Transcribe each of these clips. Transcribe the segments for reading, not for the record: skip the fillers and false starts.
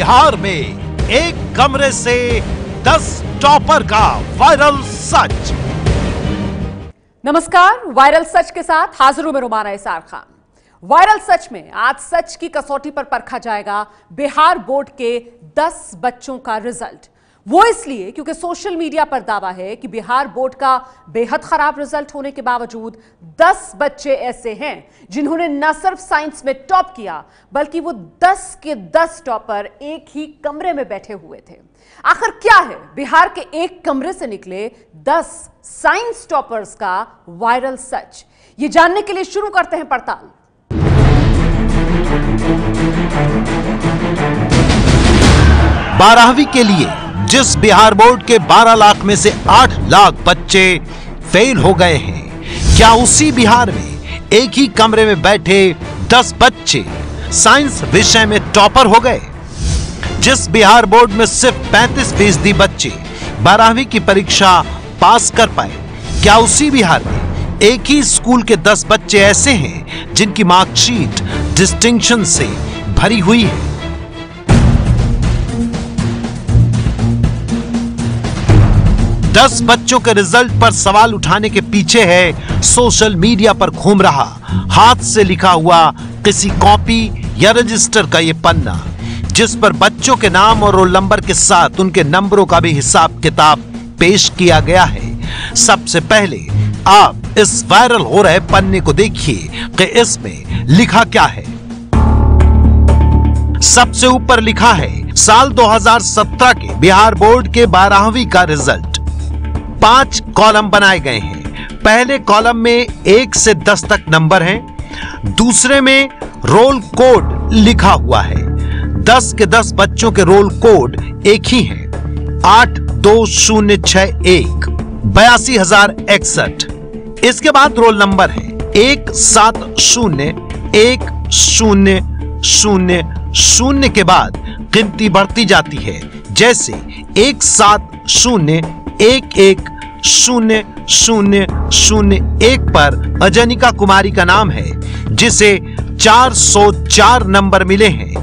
बिहार में एक कमरे से 10 टॉपर का वायरल सच। नमस्कार, वायरल सच के साथ हाजिर हूं मैं रुमाना इसार खान। वायरल सच में आज सच की कसौटी पर परखा जाएगा बिहार बोर्ड के 10 बच्चों का रिजल्ट। वो इसलिए क्योंकि सोशल मीडिया पर दावा है कि बिहार बोर्ड का बेहद खराब रिजल्ट होने के बावजूद 10 बच्चे ऐसे हैं जिन्होंने न सिर्फ साइंस में टॉप किया बल्कि वो 10 के 10 टॉपर एक ही कमरे में बैठे हुए थे। आखिर क्या है बिहार के एक कमरे से निकले 10 साइंस टॉपर्स का वायरल सच? ये जानने के लिए शुरू करते हैं पड़ताल। 12वीं के लिए जिस बिहार बोर्ड के 12 लाख में से 8 लाख बच्चे फेल हो गए हैं, क्या उसी बिहार में एक ही कमरे में बैठे 10 बच्चे साइंस विषय में टॉपर हो गए? जिस बिहार बोर्ड में सिर्फ 35% बच्चे 12वीं की परीक्षा पास कर पाए, क्या उसी बिहार में एक ही स्कूल के 10 बच्चे ऐसे हैं जिनकी मार्कशीट डिस्टिंक्शन से भरी हुई है? दस बच्चों के रिजल्ट पर सवाल उठाने के पीछे है सोशल मीडिया पर घूम रहा हाथ से लिखा हुआ किसी कॉपी या रजिस्टर का ये पन्ना, जिस पर बच्चों के नाम और रोल नंबर के साथ उनके नंबरों का भी हिसाब किताब पेश किया गया है। सबसे पहले आप इस वायरल हो रहे पन्ने को देखिए कि इसमें लिखा क्या है। सबसे ऊपर लिखा है साल 2017 के बिहार बोर्ड के 12वीं का रिजल्ट। 5 कॉलम बनाए गए हैं। पहले कॉलम में 1 से 10 तक नंबर हैं। दूसरे में रोल कोड लिखा हुआ है। 10 के 10 बच्चों के रोल कोड एक ही हैं, 82061 82,061। इसके बाद रोल नंबर है 1701000 के बाद गिनती बढ़ती जाती है, जैसे 170110001 पर अजनिका कुमारी का नाम है, जिसे 404 नंबर मिले हैं।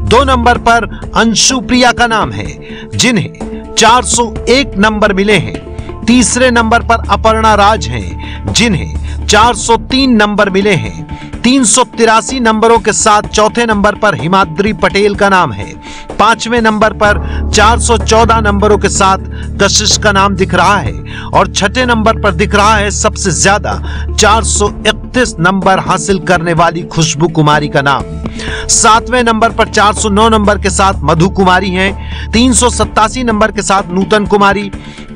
2 नंबर पर अंशु प्रिया का नाम है, जिन्हें 401 नंबर मिले हैं। तीसरे नंबर पर अपर्णा राज हैं, जिन्हें 403 नंबर मिले हैं। 383 नंबरों के साथ चौथे नंबर पर हिमाद्री पटेल का नाम है। 5वें नंबर पर 414 नंबरों के साथ कशिश का नाम दिख रहा है और 6ठे नंबर पर दिख रहा है सबसे ज्यादा 431 नंबर हासिल करने वाली खुशबू कुमारी का नाम। 7वें नंबर पर 409 नंबर के साथ मधु कुमारी हैं। 387 नंबर के साथ नूतन कुमारी,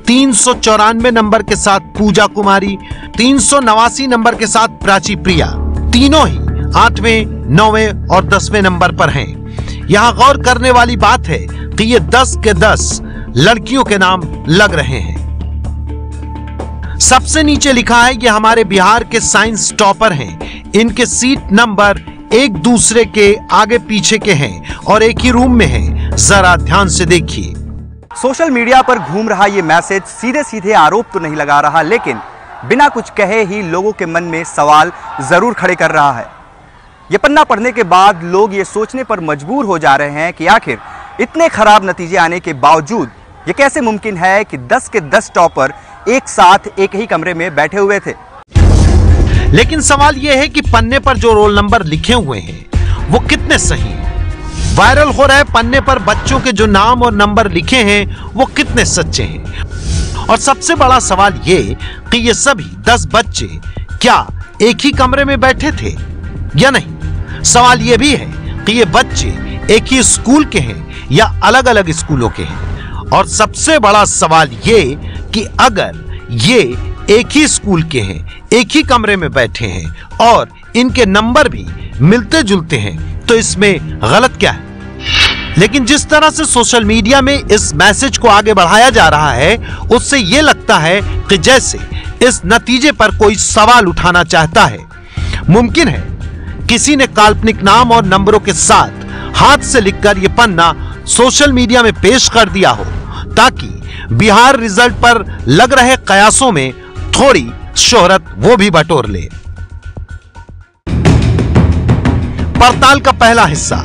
394 नंबर के साथ पूजा कुमारी, 389 नंबर के साथ प्राची प्रिया। तीनों ही 8वें, 9वें और 10वें नंबर पर हैं। यहां गौर करने वाली बात है कि ये 10 के 10 लड़कियों के नाम लग रहे हैं। सबसे नीचे लिखा है कि हमारे बिहार के साइंस टॉपर हैं। इनके सीट नंबर एक दूसरे के आगे पीछे के हैं और एक ही रूम में हैं। जरा ध्यान से देखिए। सोशल मीडिया पर घूम रहा ये मैसेज सीधे सीधे आरोप तो नहीं लगा रहा, लेकिन बिना कुछ कहे ही लोगों के मन में सवाल जरूर खड़े कर रहा है। ये पन्ना पढ़ने के बाद लोग ये सोचने पर मजबूर हो जा रहे हैं कि आखिर इतने खराब नतीजे आने के बावजूद ये कैसे मुमकिन है कि 10 के 10 टॉपर एक साथ एक ही कमरे में बैठे हुए थे। लेकिन सवाल यह है कि पन्ने पर जो रोल नंबर लिखे हुए हैं वो कितने सही हैं? वायरल हो रहे पन्ने पर बच्चों के जो नाम और नंबर लिखे हैं वो कितने सच्चे हैं? और सबसे बड़ा सवाल ये कि ये सभी 10 बच्चे क्या एक ही कमरे में बैठे थे या नहीं? सवाल ये भी है कि ये बच्चे एक ही स्कूल के हैं या अलग अलग स्कूलों के हैं? और सबसे बड़ा सवाल ये कि अगर ये एक ही स्कूल के हैं, एक ही कमरे में बैठे हैं और इनके नंबर भी मिलते जुलते हैं, तो इसमें गलत क्या है? लेकिन जिस तरह से सोशल मीडिया में इस मैसेज को आगे बढ़ाया जा रहा है, उससे यह लगता है कि जैसे इस नतीजे पर कोई सवाल उठाना चाहता है। मुमकिन है किसी ने काल्पनिक नाम और नंबरों के साथ हाथ से लिखकर यह पन्ना सोशल मीडिया में पेश कर दिया हो, ताकि बिहार रिजल्ट पर लग रहे कयासों में थोड़ी शोहरत वो भी बटोर ले। पड़ताल का पहला हिस्सा।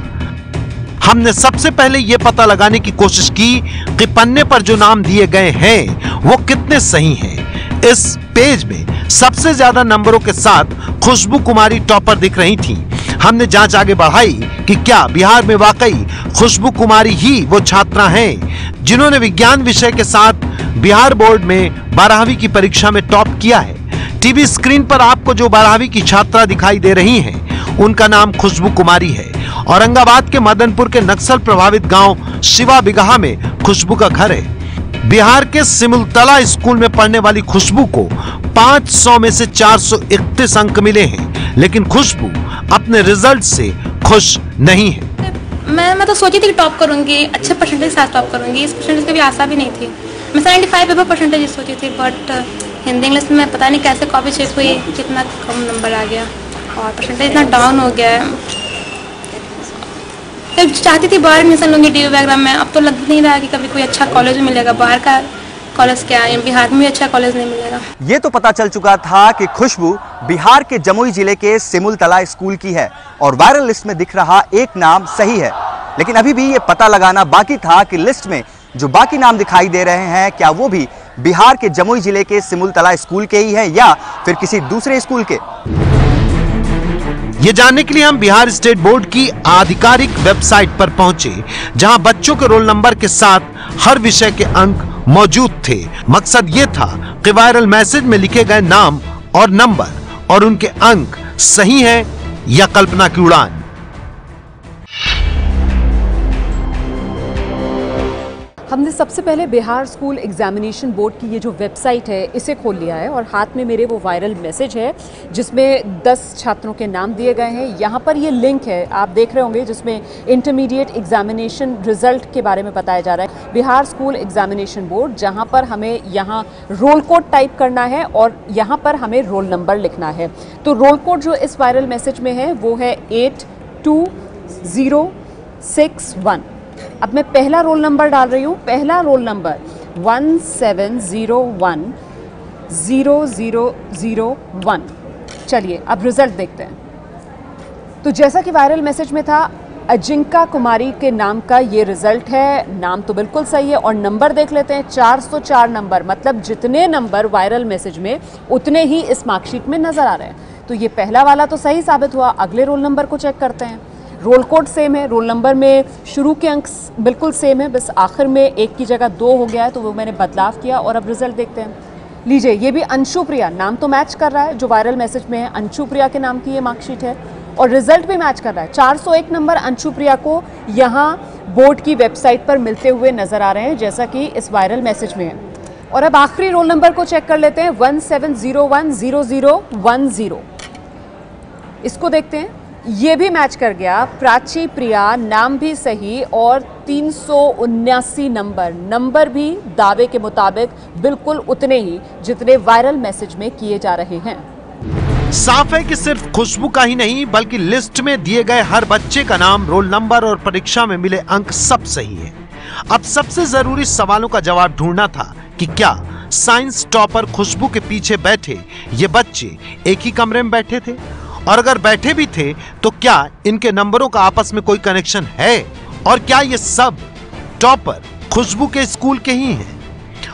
हमने सबसे पहले यह पता लगाने की कोशिश की कि पन्ने पर जो नाम दिए गए हैं वो कितने सही हैं। इस पेज में सबसे ज्यादा नंबरों के साथ खुशबू कुमारी टॉपर दिख रही थी। हमने जांच आगे बढ़ाई कि क्या बिहार में वाकई खुशबू कुमारी ही वो छात्रा हैं जिन्होंने विज्ञान विषय के साथ बिहार बोर्ड में 12वीं की परीक्षा में टॉप किया है। टीवी स्क्रीन पर आपको जो 12वीं की छात्रा दिखाई दे रही हैं, उनका नाम खुशबू कुमारी है। औरंगाबाद के मदनपुर के नक्सल प्रभावित गांव शिवा बिगहा में खुशबू का घर है। बिहार के सिमुलतला स्कूल में पढ़ने वाली खुशबू को 500 में से 431 अंक मिले हैं, लेकिन खुशबू अपने रिजल्ट से खुश नहीं है। मैं तो सोची थी कि टॉप करूंगी, अच्छे परसेंटेज के साथ टॉप करूंगी। इस परसेंटेज की भी आशा भी नहीं थी। मैं 75 एबव परसेंटेज सोची थी, बट हिंदी इंग्लिश में पता नहीं कैसे कॉपी चेक हुई, कितना कम नंबर आ गया और परसेंटेज इतना डाउन हो गया है। तो चाहती थी बाहर एडमिशन लूँगी DU वगैरह में। अब तो लग नहीं रहा कि कभी कोई अच्छा कॉलेज मिलेगा। बाहर का कॉलेज क्या है, बिहार में भी अच्छा कॉलेज नहीं मिलेगा। ये तो पता चल चुका था कि खुशबू बिहार के जमुई जिले के सिमुलतला स्कूल की है और वायरल लिस्ट में दिख रहा एक नाम सही है, लेकिन अभी भी ये पता लगाना बाकी था कि लिस्ट में जो बाकी नाम दिखाई दे रहे हैं क्या वो भी बिहार के जमुई जिले के सिमुलतला स्कूल के ही हैं या फिर किसी दूसरे स्कूल के। ये जानने के लिए हम बिहार स्टेट बोर्ड की आधिकारिक वेबसाइट पर पहुंचे, जहां बच्चों के रोल नंबर के साथ हर विषय के अंक मौजूद थे। मकसद ये था कि वायरल मैसेज में लिखे गए नाम और नंबर और उनके अंक सही हैं या कल्पना की उड़ान। हमने सबसे पहले बिहार स्कूल एग्जामिनेशन बोर्ड की ये जो वेबसाइट है इसे खोल लिया है और हाथ में मेरे वो वायरल मैसेज है जिसमें 10 छात्रों के नाम दिए गए हैं। यहाँ पर ये लिंक है, आप देख रहे होंगे, जिसमें इंटरमीडिएट एग्जामिनेशन रिजल्ट के बारे में बताया जा रहा है। बिहार स्कूल एग्जामिनेशन बोर्ड, जहाँ पर हमें यहाँ रोल कोड टाइप करना है और यहाँ पर हमें रोल नंबर लिखना है। तो रोल कोड जो इस वायरल मैसेज में है वो है 82061। अब मैं पहला रोल नंबर डाल रही हूँ। पहला रोल नंबर 17010001। चलिए अब रिजल्ट देखते हैं। तो जैसा कि वायरल मैसेज में था, अजिंका कुमारी के नाम का ये रिजल्ट है। नाम तो बिल्कुल सही है और नंबर देख लेते हैं, 404 नंबर। मतलब जितने नंबर वायरल मैसेज में उतने ही इस मार्कशीट में नजर आ रहे हैं। तो ये पहला वाला तो सही साबित हुआ। अगले रोल नंबर को चेक करते हैं। रोल कोड सेम है, रोल नंबर में शुरू के अंक बिल्कुल सेम है, बस आखिर में 1 की जगह 2 हो गया है, तो वो मैंने बदलाव किया और अब रिजल्ट देखते हैं। लीजिए, ये भी अंशु प्रिया, नाम तो मैच कर रहा है जो वायरल मैसेज में है। अंशु प्रिया के नाम की ये मार्कशीट है और रिजल्ट भी मैच कर रहा है। 401 नंबर अंशु प्रिया को यहाँ बोर्ड की वेबसाइट पर मिलते हुए नजर आ रहे हैं, जैसा कि इस वायरल मैसेज में है। और अब आखिरी रोल नंबर को चेक कर लेते हैं, 17010010। इसको देखते हैं, ये भी मैच कर गया। प्राची प्रिया, नाम भी सही और 379 नंबर भी दावे के मुताबिक बिल्कुल उतने ही जितने वायरल मैसेज में किए जा रहे हैं। साफ है कि सिर्फ खुशबू का ही नहीं बल्कि लिस्ट में दिए गए हर बच्चे का नाम, रोल नंबर और परीक्षा में मिले अंक सब सही है। अब सबसे जरूरी सवालों का जवाब ढूंढना था कि क्या साइंस टॉपर खुशबू के पीछे बैठे ये बच्चे एक ही कमरे में बैठे थे, और अगर बैठे भी थे तो क्या इनके नंबरों का आपस में कोई कनेक्शन है, और क्या ये सब टॉपर खुशबू के स्कूल के ही हैं,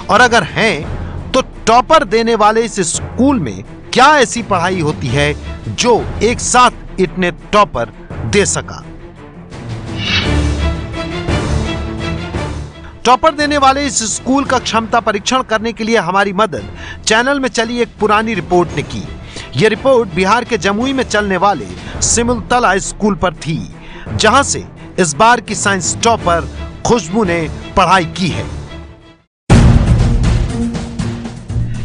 और अगर हैं तो टॉपर देने वाले इस स्कूल में क्या ऐसी पढ़ाई होती है जो एक साथ इतने टॉपर दे सका। टॉपर देने वाले इस स्कूल का क्षमता परीक्षण करने के लिए हमारी मदद चैनल में चली एक पुरानी रिपोर्ट ने की। यह रिपोर्ट बिहार के जमुई में चलने वाले सिमुलतला स्कूल पर थी, जहां से इस बार की साइंस टॉपर खुशबू ने पढ़ाई की है।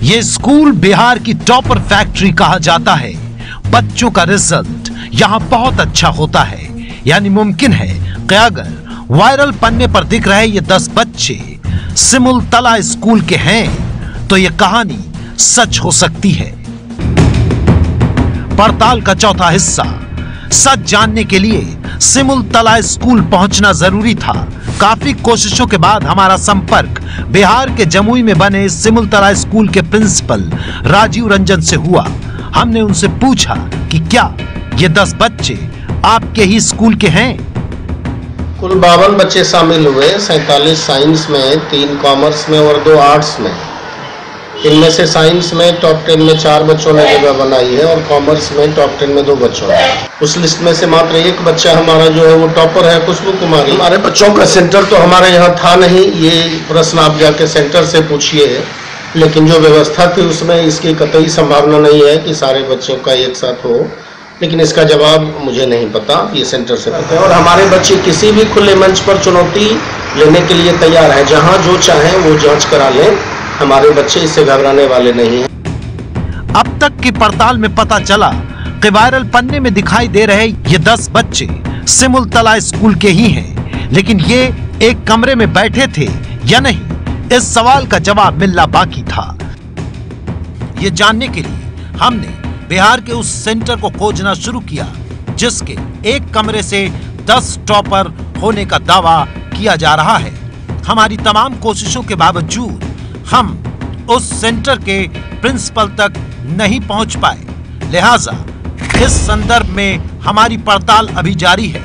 यह स्कूल बिहार की टॉपर फैक्ट्री कहा जाता है। बच्चों का रिजल्ट यहां बहुत अच्छा होता है, यानी मुमकिन है कि अगर वायरल पन्ने पर दिख रहे ये 10 बच्चे सिमुलतला स्कूल के हैं तो यह कहानी सच हो सकती है। पड़ताल का चौथा हिस्सा, सच जानने के लिए सिमुलतला स्कूल पहुंचना जरूरी था। काफी कोशिशों के बाद हमारा संपर्क बिहार के जमुई में बने सिमुलतला स्कूल के प्रिंसिपल राजीव रंजन से हुआ। हमने उनसे पूछा कि क्या ये 10 बच्चे आपके ही स्कूल के हैं। कुल 52 बच्चे शामिल हुए, 47 साइंस में, 3 कॉमर्स में और 2 आर्ट्स में। इनमें से साइंस में टॉप 10 में 4 बच्चों ने जगह बनाई है और कॉमर्स में टॉप 10 में 2 बच्चों ने। उस लिस्ट में से मात्र एक बच्चा हमारा जो है वो टॉपर है, खुशबू कुमारी। हमारे बच्चों का सेंटर तो हमारे यहाँ था नहीं, ये प्रश्न आप जाके सेंटर से पूछिए, लेकिन जो व्यवस्था थी उसमें इसकी कतई संभावना नहीं है कि सारे बच्चों का एक साथ हो, लेकिन इसका जवाब मुझे नहीं पता, ये सेंटर से पता है। और हमारे बच्चे किसी भी खुले मंच पर चुनौती लेने के लिए तैयार है, जहाँ जो चाहें वो जांच करा लें, हमारे बच्चे इससे घबराने वाले नहीं हैं। अब तक की पड़ताल में पता चला कि वायरल पन्ने में दिखाई दे रहे ये 10 बच्चे सिमुलतला स्कूल के ही हैं, लेकिन ये एक कमरे में बैठे थे या नहीं, इस सवाल का जवाब मिलना बाकी था। ये जानने के लिए हमने बिहार के उस सेंटर को खोजना शुरू किया जिसके एक कमरे से 10 टॉपर होने का दावा किया जा रहा है। हमारी तमाम कोशिशों के बावजूद हम उस सेंटर के प्रिंसिपल तक नहीं पहुंच पाए, लिहाजा इस संदर्भ में हमारी पड़ताल अभी जारी है।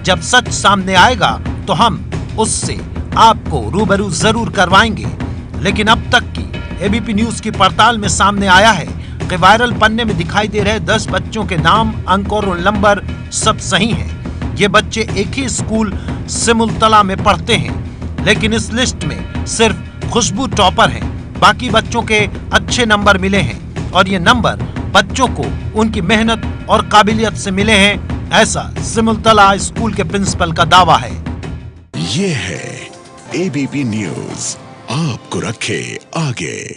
जब सच सामने आएगा तो हम उससे आपको रूबरू जरूर करवाएंगे। लेकिन अब तक की एबीपी न्यूज की पड़ताल में सामने आया है कि वायरल पन्ने में दिखाई दे रहे 10 बच्चों के नाम, अंक और रोल नंबर सब सही हैं। ये बच्चे एक ही स्कूल सिमुलतला में पढ़ते हैं, लेकिन इस लिस्ट में सिर्फ खुशबू टॉपर हैं, बाकी बच्चों के अच्छे नंबर मिले हैं और ये नंबर बच्चों को उनकी मेहनत और काबिलियत से मिले हैं, ऐसा सिमुलतला स्कूल के प्रिंसिपल का दावा है। ये है एबीपी न्यूज, आपको रखे आगे।